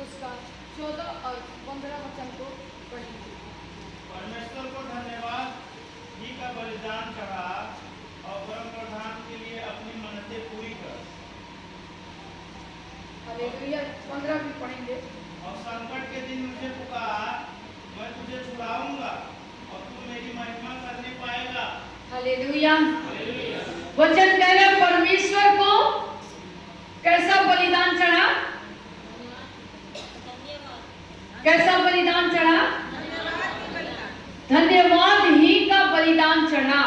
उसका 14 और 15 वचन को पढ़ेंगे। परमेश्वर को धन्यवाद ही का बलिदान चढ़ा और परम प्रधान के लिए अपनी मन्नतें पूरी कर। हालेलुया। 15 भी पढ़ेंगे। और संकट के दिन मुझे पुकार, मैं तुझे छुड़ाऊंगा और तू मेरी महिमा करने पाएगा। हालेलुया। वचन कह रहा है परमेश्वर को कैसा बलिदान चढ़ा, कैसा बलिदान चढ़ा, धन्यवाद ही का बलिदान चढ़ा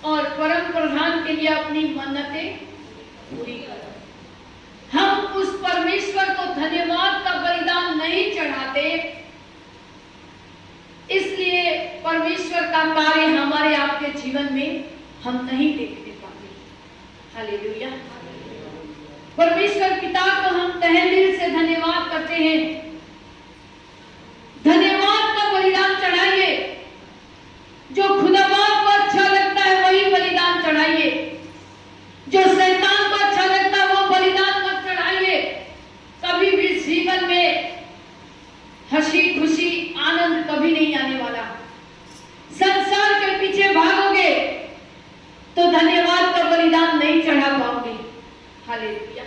और परम प्रधान के लिए अपनी मन्नतें पूरी कर। हम उस परमेश्वर को धन्यवाद का बलिदान नहीं चढ़ाते, इसलिए परमेश्वर का कार्य हमारे आपके जीवन में हम नहीं देखते पाते। हालेलुया। परमेश्वर पिता को हम तहे दिल से धन्यवाद करते हैं। धन्यवाद का बलिदान चढ़ाइए। जो खुदावंद को अच्छा लगता है वही बलिदान चढ़ाइए। जो शैतान को अच्छा लगता है वो बलिदान मत चढ़ाइए। कभी भी जीवन में हंसी खुशी आनंद कभी नहीं आने वाला। संसार के पीछे भागोगे तो धन्यवाद का बलिदान नहीं चढ़ा पाओगे। हालेलुया।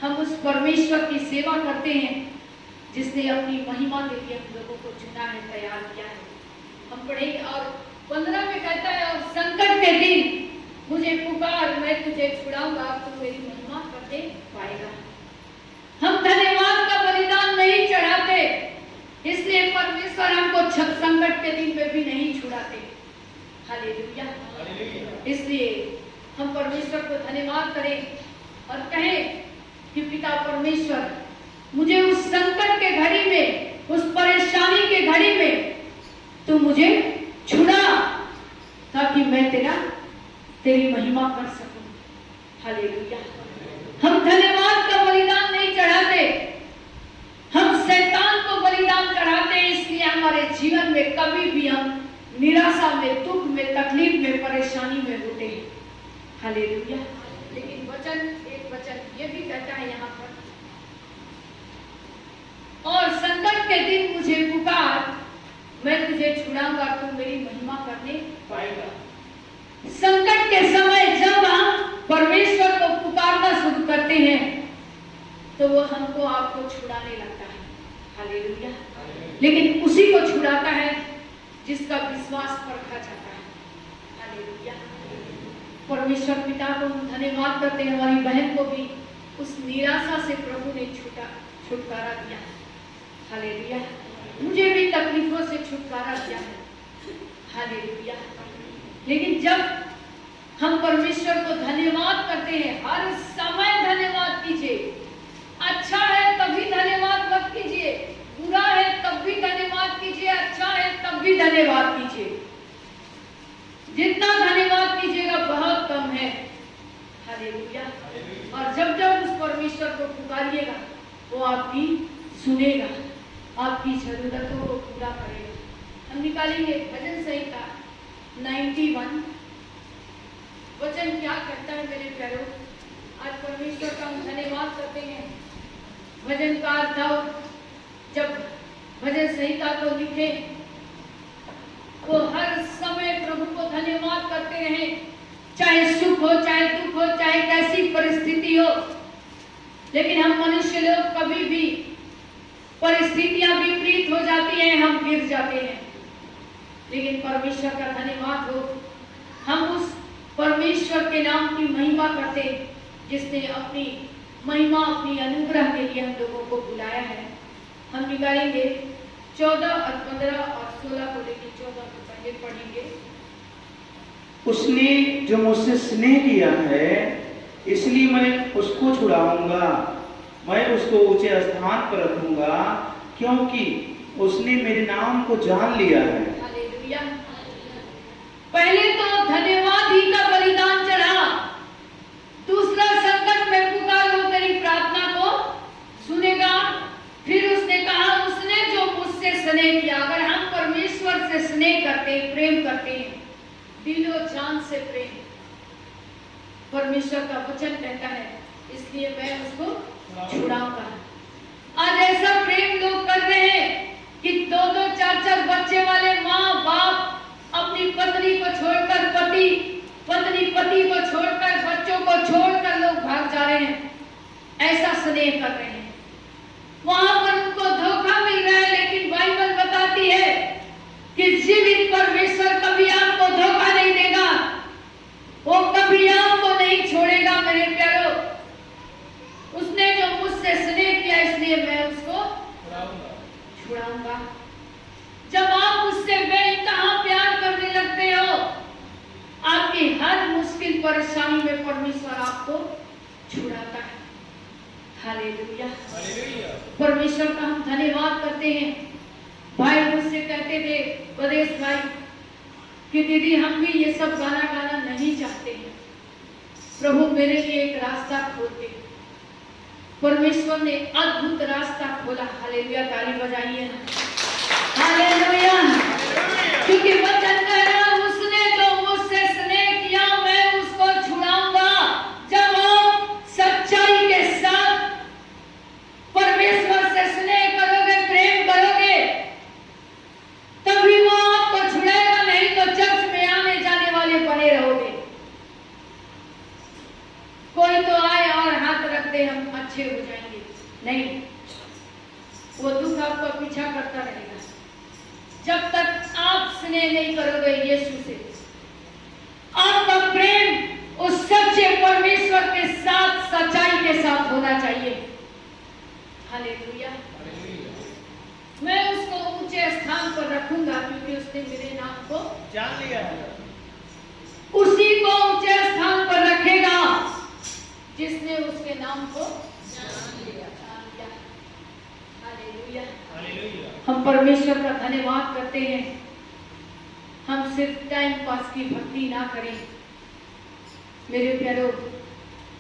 हम उस परमेश्वर की सेवा करते हैं जिसने अपनी महिमा के लिए हम लोगों को चुना है, तैयार किया है। हम पढ़ेंगे और 15 में कहता है और संकट के दिन मुझे पुकार, मैं तुझे छुड़ाऊंगा, तू मेरी महिमा करने पाएगा। हम धन्यवाद का बलिदान नहीं चढ़ाते, इसलिए परमेश्वर हमको संकट के दिन में भी नहीं छुड़ाते। हालेलुया। इसलिए हम परमेश्वर को धन्यवाद करें और कहें कि पिता परमेश्वर, मुझे उस संकट के घड़ी में, उस परेशानी के घड़ी में तू मुझे छुड़ा ताकि मैं तेरी महिमा कर सकूं। हालेलुया। हम धन्यवाद का बलिदान नहीं चढ़ाते, हम शैतान को बलिदान चढ़ाते हैं। इसलिए हमारे जीवन में कभी भी हम निराशा में, दुख में, तकलीफ में, परेशानी में होते हैं। हालेलुया। लेकिन एक वचन ये भी कहता है यहाँ पर, और संकट के दिन मुझे पुकार, मैं तुझे छुड़ाऊंगा, तू मेरी महिमा करने पाएगा। संकट के समय जब हम परमेश्वर को पुकारना शुरू करते हैं तो वो हमको आपको छुड़ाने लगता है। हालेलुया। लेकिन उसी को छुड़ाता है जिसका विश्वास परखा जाता है। हालेलुया। परमेश्वर पिता को हम धन्यवाद करते हैं। हमारी बहन को भी उस निराशा से प्रभु ने छुटकारा दिया। हालेलुया। मुझे भी तकलीफों से छुटकारा दिया है। हालेलुया। लेकिन जब हम परमेश्वर को धन्यवाद करते हैं, हर समय धन्यवाद कीजिए। अच्छा है तभी धन्यवाद मत कीजिए, बुरा है तब भी धन्यवाद कीजिए, अच्छा है तब भी धन्यवाद कीजिए। जितना धन्यवाद कीजिएगा बहुत कम है। हालेलुया। और जब जब उस परमेश्वर को पुकारिएगा वो आपकी सुनेगा, आपकी जरूरतों को पूरा करेगा। हम निकालेंगे भजन संहिता 91। वचन क्या कहता है मेरे प्यारों? आज परमेश्वर का हम धन्यवाद करते हैं। भजनकार दाऊद जब भजन संहिता को लिखे वो हर समय प्रभु को धन्यवाद करते रहे, चाहे सुख हो, चाहे दुख हो, चाहे कैसी परिस्थिति हो। लेकिन हम मनुष्य लोग कभी भी परिस्थितियां विपरीत हो जाती हैं, हम गिर जाते हैं। लेकिन परमेश्वर का धन्यवाद हो, हम उस परमेश्वर के नाम की महिमा करते जिसने अपनी महिमा, अपनी अनुग्रह के लिए हम लोगों को बुलाया है। हम निकालेंगे 14 और 15 और 16 को लेकर 14 को पहले पढ़ेंगे। उसने जो मुझसे स्नेह किया है इसलिए मैं उसको छुड़ाऊंगा, मैं उसको ऊंचे स्थान पर रखूंगा, क्योंकि उसने मेरे नाम को जान लिया है। हालेलुया। पहले तो धन्यवाद ही का बलिदान चढ़ा, दूसरा संकट में पुकार, वो तेरी प्रार्थना को सुनेगा। फिर उसने कहा उसने जो मुझसे स्नेह किया। अगर हम परमेश्वर से स्नेह करते, प्रेम करते हैं, दिलो जान से प्रेम, परमेश्वर का वचन कहता है इसलिए मैं उसको छुड़ाऊंगा। आज ऐसा प्रेम लोग कर रहे हैं कि 2-2 4-4 बच्चे वाले माँ बाप अपनी पत्नी को छोड़कर पत्नी पति को छोड़कर बच्चों को छोड़कर लोग भाग जा रहे हैं, ऐसा स्नेह कर रहे हैं। वहां पर उनको धोखा मिल रहा है, लेकिन बाइबल बताती है कि जीवित परमेश्वर कभी आपको धोखा नहीं देगा, वो कभी आपको नहीं छोड़ेगा। मेरे प्यारो, उसने जो मुझसे स्नेह किया इसलिए मैं उसको छुड़ाऊंगा। जब आप उससे बेइंतहा प्यार करने लगते हो, आपकी हर मुश्किल परेशानी में परमेश्वर आपको छुड़ाता है। हालेलुया। परमेश्वर का हम धन्यवाद करते हैं। भाई मुझसे कहते थे, प्रदेश भाई, कि दीदी हम भी ये सब गाना गाना नहीं चाहते हैं, प्रभु मेरे लिए एक रास्ता खोल दे। परमेश्वर ने अद्भुत रास्ता खोला। हालेलुया, ताली बजाइए ना। हालेलुया, क्योंकि वचन कह रहा है उसने जो मुझसे स्नेह किया मैं उसको छुड़ाऊंगा। जब आप सच्चाई के साथ परमेश्वर से स्नेह करोगे, प्रेम करोगे, तभी वो आपको छुड़ाएगा, नहीं तो चर्च में आने जाने वाले बने रहोगे। कोई तो आए और हाथ रख दे हम अच्छे हो जाएंगे, नहीं, वो दुख आपका पीछा करता रहेगा। जब तक आप स्नेह नहीं करोगे यीशु से, आपका प्रेम उस सच्चे परमेश्वर के साथ सच्चाई के साथ होना चाहिए। हालेलुया। मैं उसको ऊंचे स्थान पर रखूंगा क्योंकि उसने मेरे नाम को जान लिया है। उसी को ऊंचे स्थान पर रखेगा जिसने उसके नाम को जान लिया। हालेलुया। हम परमेश्वर का धन्यवाद करते हैं। हम सिर्फ टाइम पास की भक्ति ना करें। मेरे प्यारो,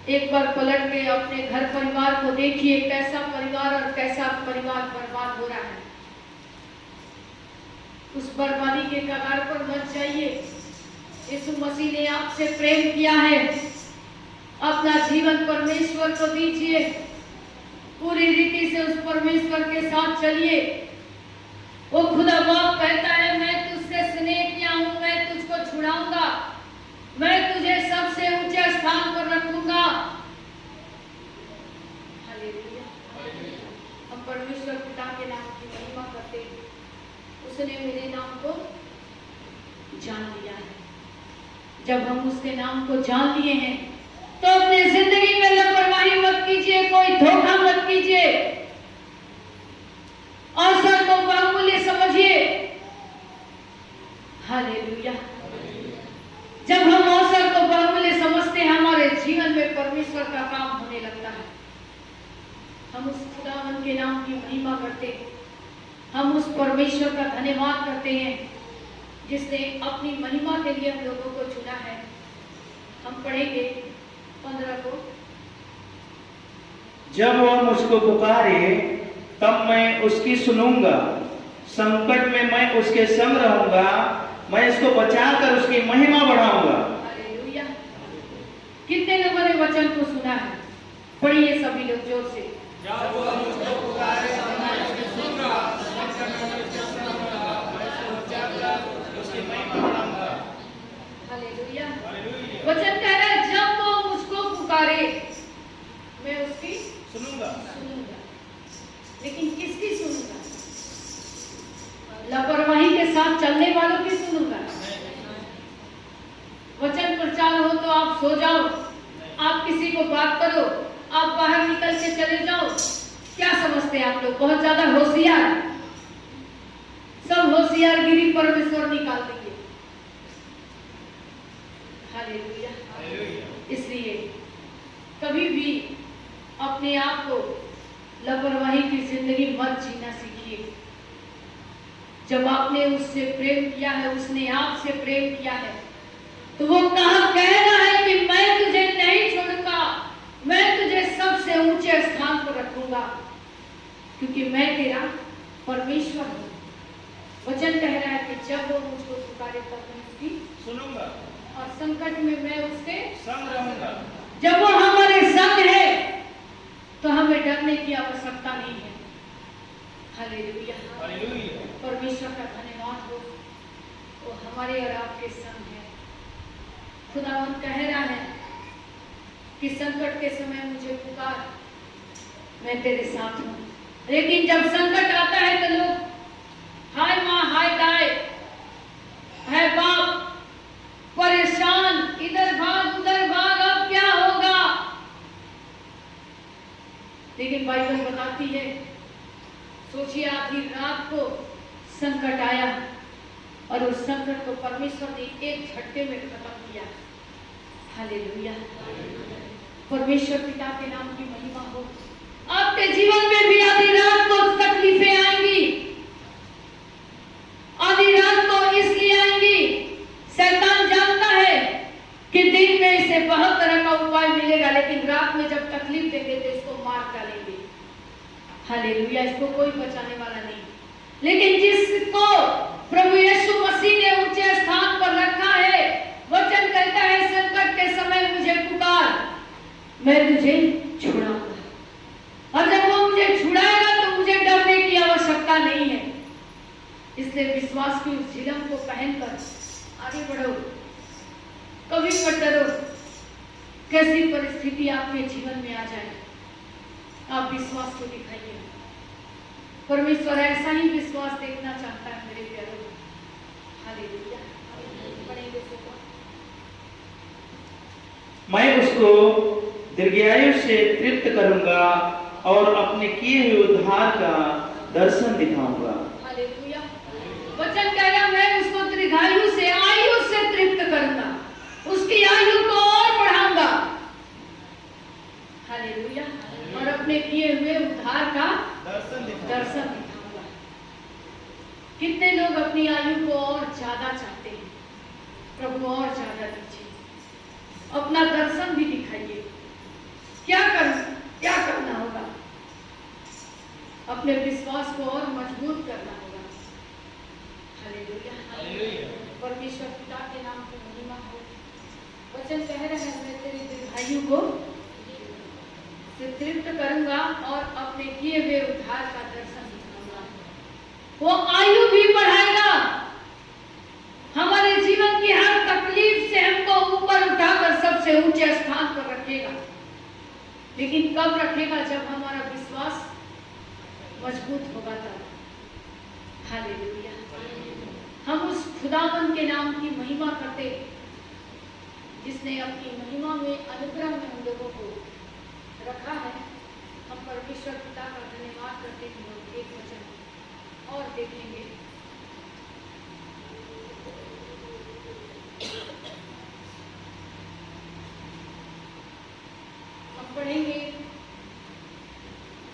एक बार पलट के अपने घर परिवार को देखिए, कैसा परिवार और कैसा परिवार बर्बाद हो रहा है। उस बर्बादी के कगार पर मत जाइए। यीशु मसीह ने आपसे प्रेम किया है, अपना जीवन परमेश्वर को दीजिए, पूरी रीति से उस परमेश्वर के साथ चलिए। वो खुदा बाप कहता है मैं तुझसे स्नेह किया हूं, मैं तुझको छुड़ाऊंगा, मैं तुझे सबसे ऊंचे स्थान पर रखूंगा। हालेलुया। हम परमेश्वर पिता के नाम की महिमा करते हैं। उसने मेरे नाम को जान लिया है। जब हम उसके नाम को जान लिए हैं तो अपनी जिंदगी में लापरवाही मत कीजिए, कोई धोखा मत कीजिए, अवसर को बहुमूल्य समझिए। हालेलुया। जब हम अवसर को बहुमूल्य समझते हैं, हमारे जीवन में परमेश्वर का काम होने लगता है। हम उस खुदावन के नाम की महिमा करते हैं। हम उस परमेश्वर का धन्यवाद करते हैं जिसने अपनी महिमा के लिए हम लोगों को चुना है। हम पढ़ेंगे 15 को। जब वह मुझको पुकारे तब मैं उसकी सुनूंगा, संकट में मैं उसके संग रहूंगा, मैं इसको बचाकर उसकी महिमा बढ़ाऊंगा। हालेलुया। कितने लोगों ने वचन को सुना है? पढ़िए सभी लोग जोर से। जब वह मुझको पुकारे तब मैं उसकी सुनूंगा, संकट में मैं उसके संग रहूंगा, मैं इसको बचाकर उसकी महिमा बढ़ाऊंगा। हालेलुया। वचन कह रहा है जब वो मुझको पुकारे मैं उसकी सुनूंगा। लेकिन किसकी सुनूंगा? लापरवाही के साथ चलने वालों की सुनूंगा? वचन प्रचार हो तो आप सो जाओ, आप किसी को बात करो, आप बाहर निकल के चले जाओ। क्या समझते हैं आप लोग? बहुत ज्यादा होशियार, सब होशियारगिरी परमेश्वर निकाल देंगे। हालेलुया। इसलिए कभी भी अपने आप को लापरवाही की जिंदगी मत जीना सीखिए। जब आपने उससे प्रेम किया है, उसने आपसे प्रेम किया है, तो वो कहा कह रहा है कि मैं तुझे नहीं छोड़ूंगा, मैं तुझे सबसे ऊंचे स्थान पर रखूंगा, क्योंकि मैं तेरा परमेश्वर हूं। वचन कह रहा है कि जब वो मुझको पुकारे तब मैं उसकी सुनूंगा और संकट में मैं उसके संग रहूंगा। जब वो हमारे संग है की आवश्यकता नहीं है। हालेलुया। हालेलुया। परमेश्वर का धन्यवाद हो, वो हमारे और आपके संग है। खुदावन कह रहा है कि संकट के समय मुझे पुकार, मैं तेरे साथ हूँ। लेकिन जब संकट आता है तो लोग हाय माँ, हाय दाय, है बाप, परेशान, इधर भाग उधर भाग, अब क्या होगा। लेकिन बाइबल बताती है, सोचिए आधी रात को संकट आया और उस संकट को परमेश्वर ने एक झटके में खत्म किया। हालेलुया। परमेश्वर पिता के नाम की महिमा हो। आपके जीवन में भी आधी रात को तकलीफें आएंगी, आधी रात को इसलिए आएंगी, शैतान जानता है कि दिन में इसे बहुत तरह का उपाय मिलेगा, लेकिन रात में जब तकलीफ देंगे तो इसको मार डालेंगे। हालेलुया। इसको कोई बचाने वाला नहीं। लेकिन जिसको प्रभु यीशु मसीह ने ऊंचे स्थान पर रखा है, वचन कहता है संकट के समय मुझे पुकार, मैं तुझे छुड़ाऊंगा। और जब वो मुझे छुड़ाएगा तो मुझे डरने की आवश्यकता नहीं है। इसलिए विश्वास की उस झिलम को पहनकर आगे बढ़ो, कभी मत डरो। कैसी परिस्थिति आपके जीवन में आ जाए, आप विश्वास को दिखाइए। परमेश्वर ऐसा ही विश्वास देखना चाहता है मेरे प्यारों। हालेलुया। पढ़ेंगे सुबह। मैं उसको दीर्घायु से तृप्त करूंगा और अपने किए हुए उद्धार का दर्शन दिखाऊंगा। हालेलुया। वचन कह रहा, मैं उसको दीर्घायु से, आयु से तृप्त करूंगा, उसकी आयु को और बढ़ाऊंगा। हालेलुया। और अपने किए हुए उद्धार का दर्शन दिखाऊंगा। कितने लोग अपनी आयु को और ज्यादा चाहते हैं? प्रभु और ज्यादा दीजिए, अपना दर्शन भी दिखाइए। क्या करना होगा? अपने विश्वास को और मजबूत करना होगा। हालेलुया। परमेश्वर पिता के नाम की महिमा हो। वचन कह रहे हैं, मैं तेरी दीर्घायु को तृप्त करूंगा और अपने किए हुए उद्धार का दर्शन दिखाऊंगा। वो आयु भी बढ़ाएगा, हमारे जीवन की हर तकलीफ से हमको ऊपर उठाकर सबसे ऊंचे स्थान पर रखेगा। लेकिन कब रखेगा? जब हमारा विश्वास मजबूत होगा तब। हालेलुया। हम उस खुदावन के नाम की महिमा करते, जिसने अपनी महिमा में, अनुग्रह में हम लोगों को रखा है। हम परमेश्वर पिता का धन्यवाद करते हैं। एक वचन और देखेंगे। हम पढ़ेंगे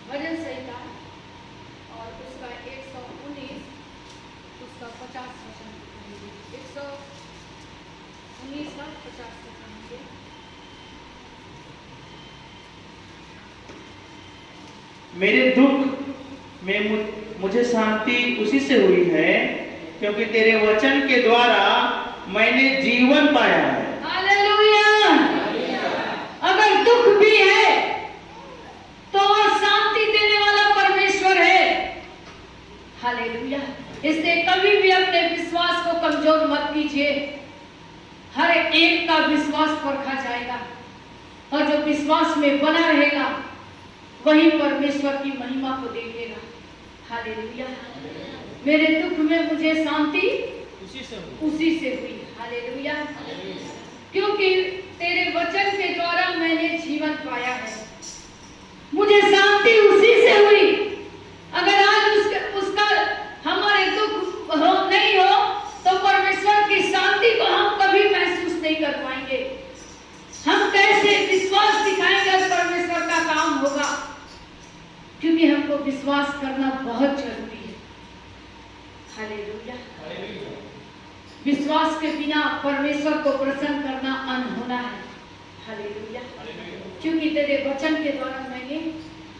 भजन संहिता और उसका 119, उसका 50 वचन। 119 का 50 वचन। मेरे दुख में मुझे शांति उसी से हुई है, क्योंकि तेरे वचन के द्वारा मैंने जीवन पाया है। हालेलुया। अगर दुख भी है तो शांति देने वाला परमेश्वर है। हालेलुया। इसलिए कभी भी अपने विश्वास को कमजोर मत कीजिए। हर एक का विश्वास परखा जाएगा और जो विश्वास में बना रहेगा वही परमेश्वर की महिमा को देखेगा। हालेलुया। मेरे दुख में मुझे शांति उसी से हुई। हालेलुया। क्योंकि तेरे वचन के द्वारा मैंने जीवन पाया है, मुझे शांति उसी से हुई। अगर आज उसका हमारे दुख नहीं हो तो परमेश्वर की शांति को हम कभी महसूस नहीं कर पाएंगे। हम कैसे विश्वास दिखाएंगे? परमेश्वर का काम होगा, क्योंकि हमको विश्वास करना बहुत जरूरी है। हालेलुया। विश्वास के बिना परमेश्वर को प्रसन्न करना अनहोना है। हालेलुया। क्योंकि तेरे वचन के द्वारा मैंने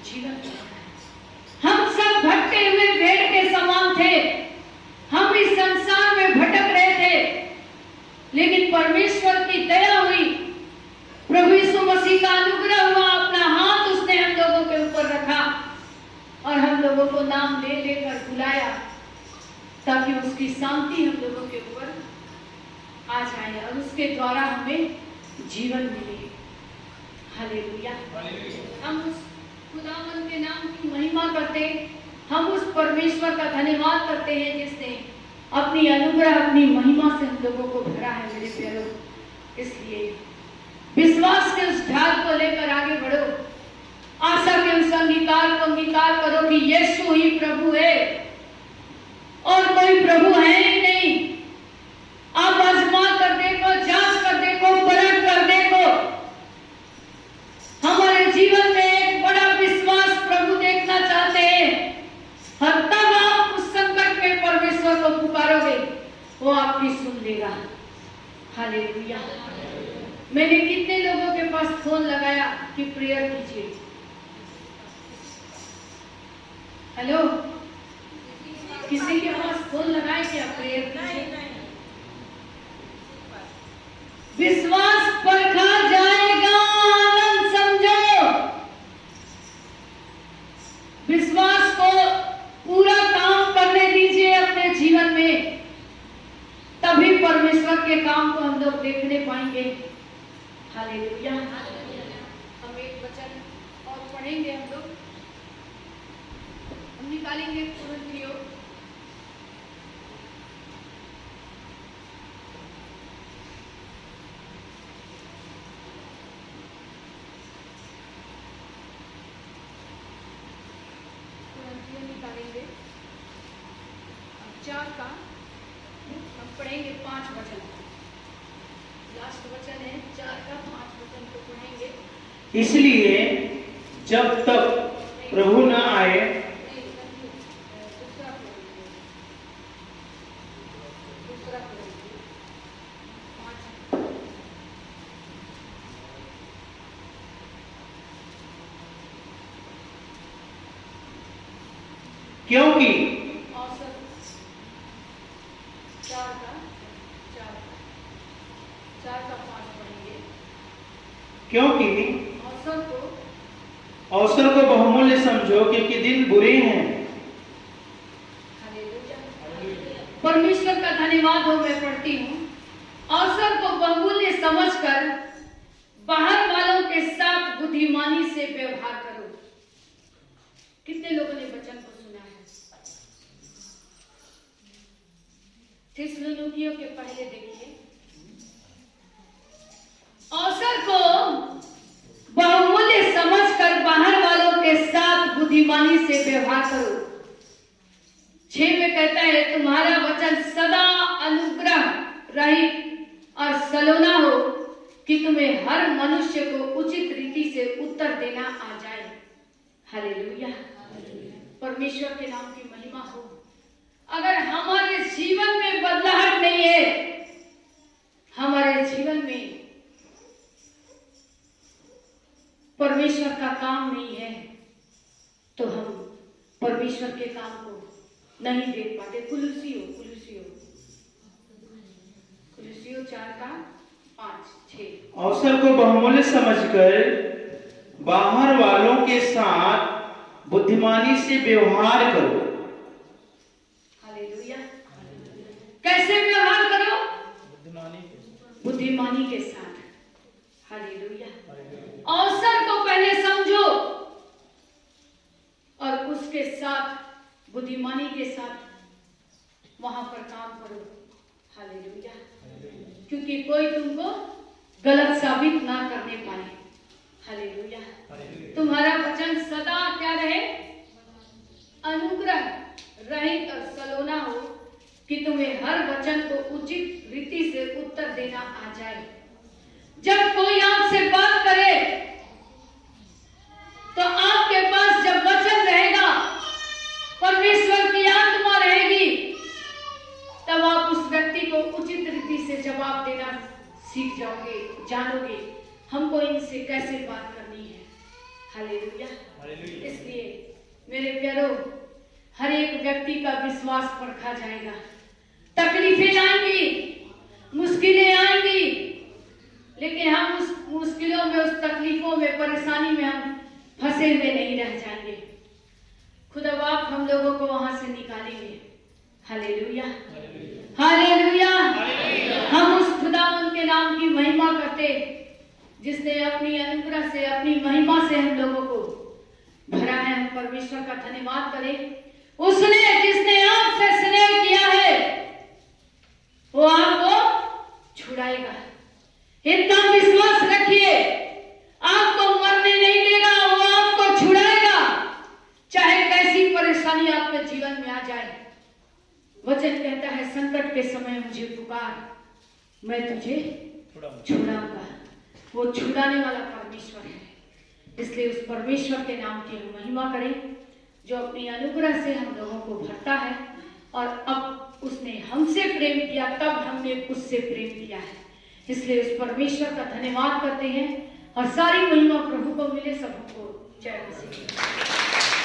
जीवन पाया है। हम सब भटके हुए भेड़ के समान थे, हम इस संसार में भटक रहे थे, लेकिन परमेश्वर की दया हुई, प्रभु यीशु मसीह का अनुग्रह हुआ, अपना हाथ उसने हम लोगों के ऊपर रखा लोगों को नाम ले लेकर बुलाया ताकि उसकी शांति हम लोगों के ऊपर आ जाए और उसके द्वारा हमें जीवन मिले। हालेलुया। हम उस खुदावंद के नाम की महिमा करते, हम उस परमेश्वर का धन्यवाद करते हैं जिसने अपनी अनुग्रह अपनी महिमा से हम लोगों को भरा है मेरे प्यारों। इसलिए विश्वास के उस ढाल को लेकर आगे बढ़ो, आशा के उस अंगीकार को अंगीकार करो कि यीशु ही प्रभु है और कोई प्रभु है ही नहीं। आप आजमा कर देखो, जांच कर देखो, परख कर देखो। हमारे जीवन में एक बड़ा विश्वास प्रभु देखना चाहते हैं और तब आप उस संकट में परमेश्वर को पुकारोगे, वो आपकी सुन लेगा। हालेलुया। मैंने कितने लोगों के पास फोन लगाया कि प्रेयर कीजिए। हेलो, किसी के पास फोन लगाए क्या प्रेयर कीजिए? विश्वास परखा जाएगा, आनंद समझो। विश्वास को पूरा काम करने दीजिए अपने जीवन में, तभी परमेश्वर के काम को हम लोग देखने पाएंगे। हालेलुया। हम एक वचन और पढ़ेंगे, हम लोग हम निकालेंगे कुरिन्थियों निकालेंगे 4 का, हम पढ़ेंगे 5 वचन। लास्ट वचन है 4 का, 5 वचन को पढ़ेंगे। इसलिए जब तक प्रभु न आए, क्योंकि 4 का 5 पढ़ेंगे। क्योंकि अवसर को बहुमूल्य समझो, क्योंकि दिन बुरे हैं। परमेश्वर का धन्यवाद हो। मैं पढ़ती हूँ, अवसर को बहुमूल्य समझकर बाहर वालों के साथ बुद्धिमानी से व्यवहार करो। कितने लोगों ने वचन को सुना है? थिस्सलुनीकियों के पहले देखिए, अवसर को बहुमूल्य समझकर बाहर वालों के साथ बुद्धिमानी से व्यवहार करो। 6 में कहता है, तुम्हारा वचन सदा अनुग्रह रहित और सलोना हो कि तुम्हें हर मनुष्य को उचित रीति से उत्तर देना आ जाए। हालेलुया। परमेश्वर के नाम की महिमा हो। अगर हमारे जीवन में बदलाहट नहीं है, हमारे जीवन में परमेश्वर का काम नहीं है, तो हम परमेश्वर के काम को नहीं देख पाते। कुलुसियों 4 का 5 6। अवसर को बहुमूल्य समझकर बाहर वालों के साथ बुद्धिमानी से व्यवहार करो। हालेलुया। कैसे व्यवहार करो? बुद्धिमानी के साथ। हालेलुया। अवसर को पहले समझो और उसके साथ बुद्धिमानी के साथ वहां पर काम करो। हालेलुया। क्योंकि कोई तुमको गलत साबित ना करने पाए। हालेलुया। तुम्हारा वचन सदा क्या रहे? अनुग्रह रहित और सलोना हो कि तुम्हें हर वचन को उचित रीति से उत्तर देना आ जाए। जब कोई आपसे बात करे तो आपके पास जब वचन रहेगा, परमेश्वर की आत्मा रहेगी, तब आप उस व्यक्ति को उचित रीति से जवाब देना सीख जाओगे, जानोगे हमको इनसे कैसे बात करनी है। हालेलुया। इसलिए मेरे प्यारों, हर एक व्यक्ति का विश्वास परखा जाएगा। तकलीफें आएंगी, मुश्किलें आएंगी, लेकिन हम उस मुश्किलों में, उस तकलीफों में, परेशानी में हम फंसे हुए नहीं रह जाएंगे। खुदा बाप हम लोगों को वहां से निकालेंगे। Hallelujah, hallelujah. हम उस खुदावंद के नाम की महिमा करते जिसने अपनी अनुग्रह से, अपनी महिमा से हम लोगों को भरा है। हम परमेश्वर का धन्यवाद करें। उसने जिसने आपसे स्नेह किया है वो आपको छुड़ाएगा। इतना विश्वास रखिए, आपको मरने नहीं देगा, वो आपको छुड़ाएगा। चाहे कैसी परेशानी आपके जीवन में आ जाए, वचन कहता है संकट के समय मुझे पुकार, मैं तुझे छुड़ाऊंगा। वो छुड़ाने वाला परमेश्वर है। इसलिए उस परमेश्वर के नाम की हम महिमा करें जो अपनी अनुग्रह से हम लोगों को भरता है। और अब उसने हमसे प्रेम किया, तब हमने उससे प्रेम किया है। इसलिए उस परमेश्वर का धन्यवाद करते हैं और सारी महिमा प्रभु को मिले। सबको जय मसीह।